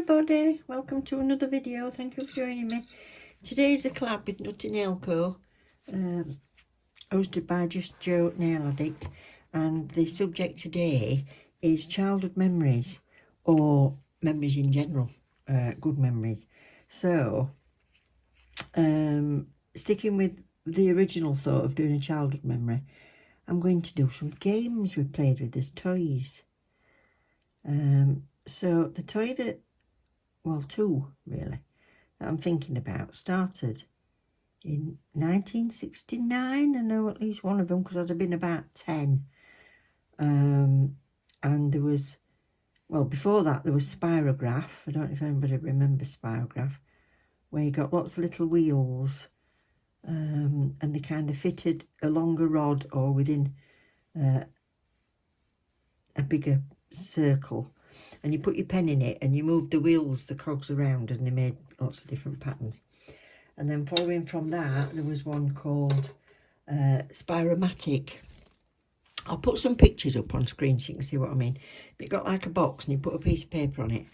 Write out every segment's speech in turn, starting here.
everybody, welcome to another video. Thank you for joining me. Today's a collab with Nutty Nail Co, hosted by Just Joe Nail Addict, and the subject today is childhood memories, or memories in general, good memories. So sticking with the original thought of doing a childhood memory, I'm going to do some games we played with as toys. So the toy that, well, two really, that I'm thinking about started in 1969. I know at least one of them because I'd have been about 10. And there was, well, before that there was Spirograph. I don't know if anybody remembers Spirograph, where you got lots of little wheels, and they kind of fitted along a rod or within a bigger circle, and you put your pen in it and you moved the wheels, the cogs around, and they made lots of different patterns. And then following from that, there was one called Spiromatic. I'll put some pictures up on screen so you can see what I mean. It got like a box and you put a piece of paper on it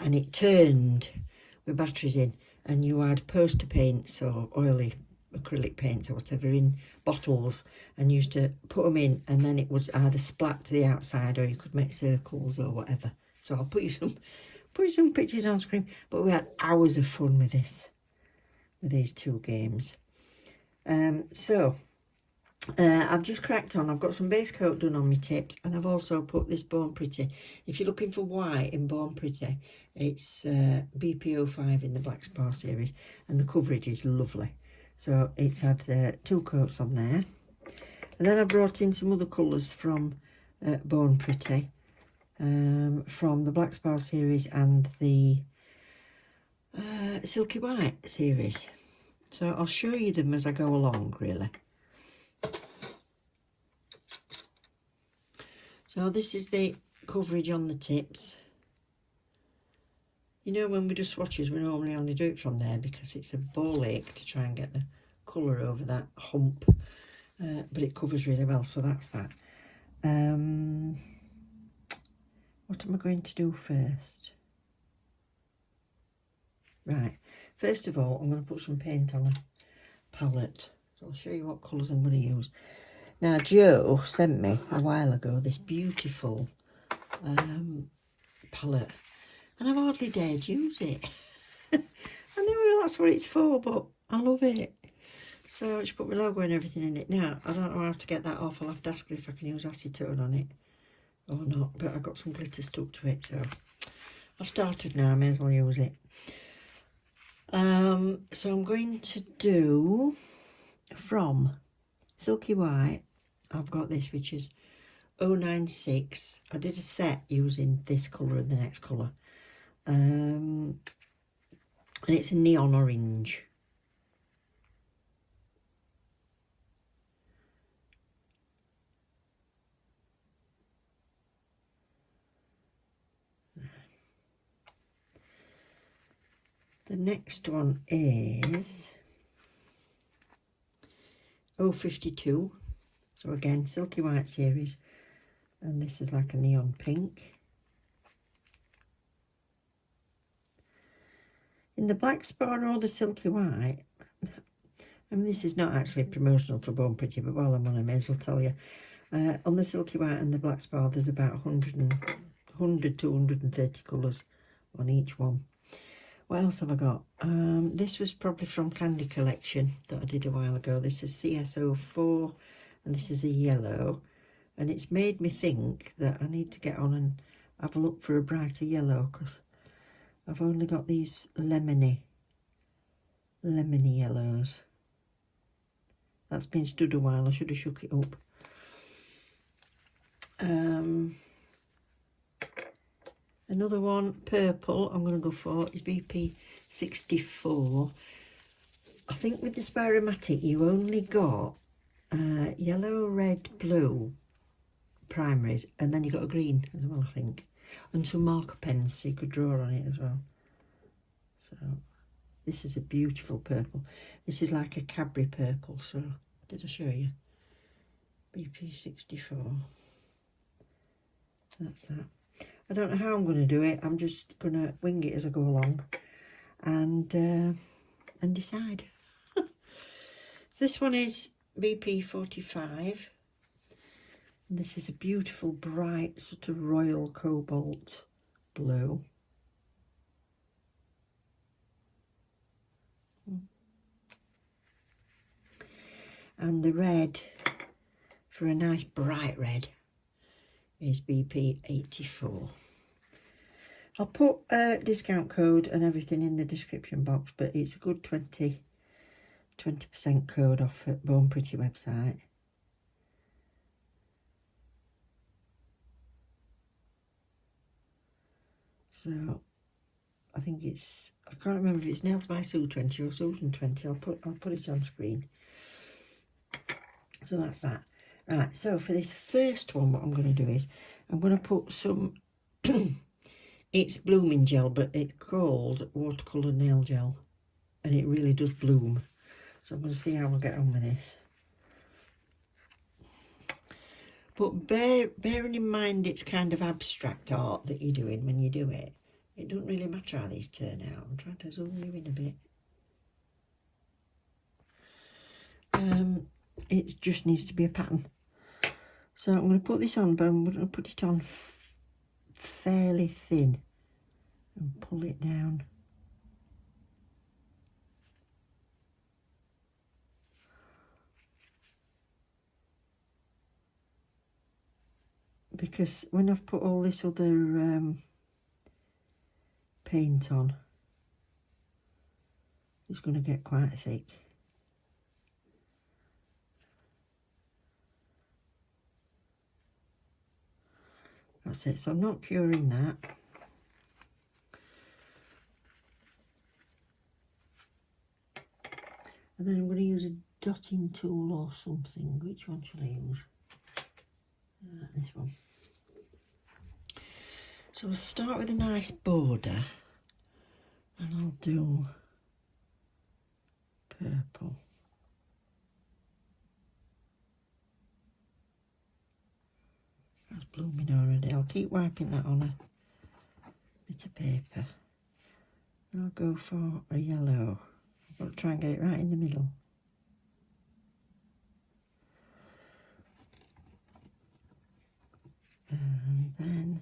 and it turned with batteries in, and you had poster paints or oily acrylic paints or whatever in bottles, and used to put them in, and then it would either splat to the outside or you could make circles or whatever. So I'll put you some pictures on screen. But we had hours of fun with this, with these two games. I've just cracked on. I've got some base coat done on my tips, and I've also put this Born Pretty. If you're looking for white in Born Pretty, it's BP05 in the Black Spar series, and the coverage is lovely. So it's had 2 coats on there. And then I brought in some other colours from Born Pretty, from the Black Spar series and the Silky White series. So I'll show you them as I go along, really. So this is the coverage on the tips. You know, when we do swatches, we normally only do it from there because it's a ball ache to try and get the colour over that hump. But it covers really well, so that's that. What am I going to do first? Right, first of all, I'm going to put some paint on a palette. So I'll show you what colours I'm going to use. Now, Joe sent me a while ago this beautiful palette, and I've hardly dared use it. I know that's what it's for, but I love it. So I just put my logo and everything in it. Now, I don't know how to get that off. I'll have to ask her if I can use acetone on it or not, but I've got some glitter stuck to it, so I've started now. I may as well use it. So I'm going to do from Silky White. I've got this, which is 096. I did a set using this colour and the next colour. And it's a neon orange. The next one is 052. So again, Silky White series. And this is like a neon pink. In the Black Spar or the Silky White, I mean, this is not actually promotional for Born Pretty, but while I'm on, I may as well tell you. On the Silky White and the Black Spar, there's about 100 to 130 colours on each one. What else have I got? This was probably from Candy Collection that I did a while ago. This is CS04, and this is a yellow. And it's made me think that I need to get on and have a look for a brighter yellow, because I've only got these lemony yellows. That's been stood a while. I should have shook it up. Another one, purple, I'm going to go for is BP64. I think with the Spiromatic you only got yellow, red, blue primaries, and then you got a green as well, I think. And some marker pens so you could draw on it as well. So this is a beautiful purple. This is like a Cadbury purple, so did I show you? BP64. That's that. I don't know how I'm going to do it. I'm just going to wing it as I go along and decide. So this one is BP 45. This is a beautiful, bright, sort of royal cobalt blue. And the red, for a nice bright red, is BP 84. I'll put a discount code and everything in the description box, but it's a good 20% code off at Born Pretty website. So I think it's, I can't remember if it's Nails by Sue 20 or Susan 20. I'll put it on screen. So that's that. Right, so for this first one, what I'm going to do is I'm going to put some it's blooming gel, but it's called watercolour nail gel, and it really does bloom. So I'm going to see how we'll get on with this. But bearing in mind it's kind of abstract art that you're doing when you do it, it doesn't really matter how these turn out. I'm trying to zoom you in a bit. It just needs to be a pattern. So I'm going to put this on, but I'm going to put it on fairly thin and pull it down. Because when I've put all this other paint on, it's going to get quite thick. That's it, so I'm not curing that. And then I'm going to use a dotting tool or something. Which one shall I use? This one. So we'll start with a nice border, and I'll do purple. That's blooming already. I'll keep wiping that on a bit of paper. I'll go for a yellow. I'll try and get it right in the middle. And then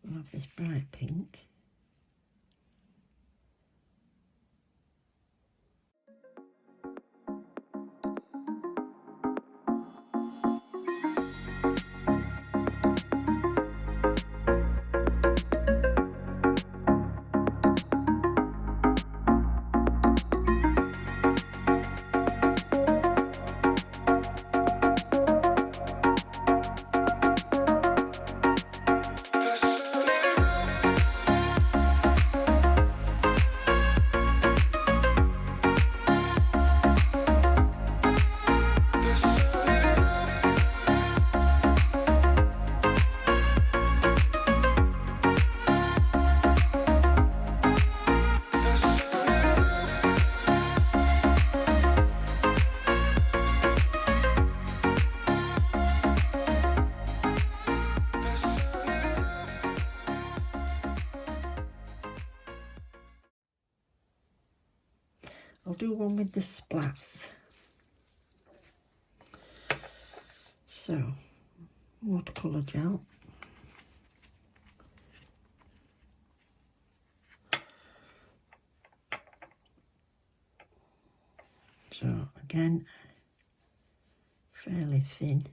we'll have this bright pink. I'll do one with the splats. So, watercolour gel. So again, fairly thin.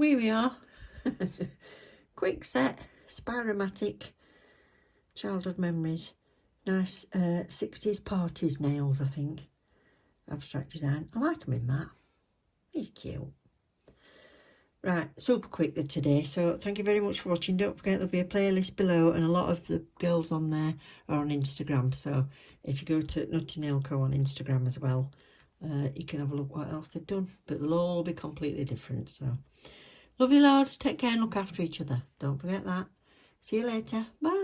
here we are. Quick set, Spiromatic, childhood memories. Nice 60s parties nails, I think. Abstract design. I like him in that. He's cute. Right, super quick today, so thank you very much for watching. Don't forget there'll be a playlist below, and a lot of the girls on there are on Instagram, so if you go to Nutty Nail Co on Instagram as well, you can have a look what else they've done, but they'll all be completely different. So love you loads, take care and look after each other, don't forget that. See you later, bye.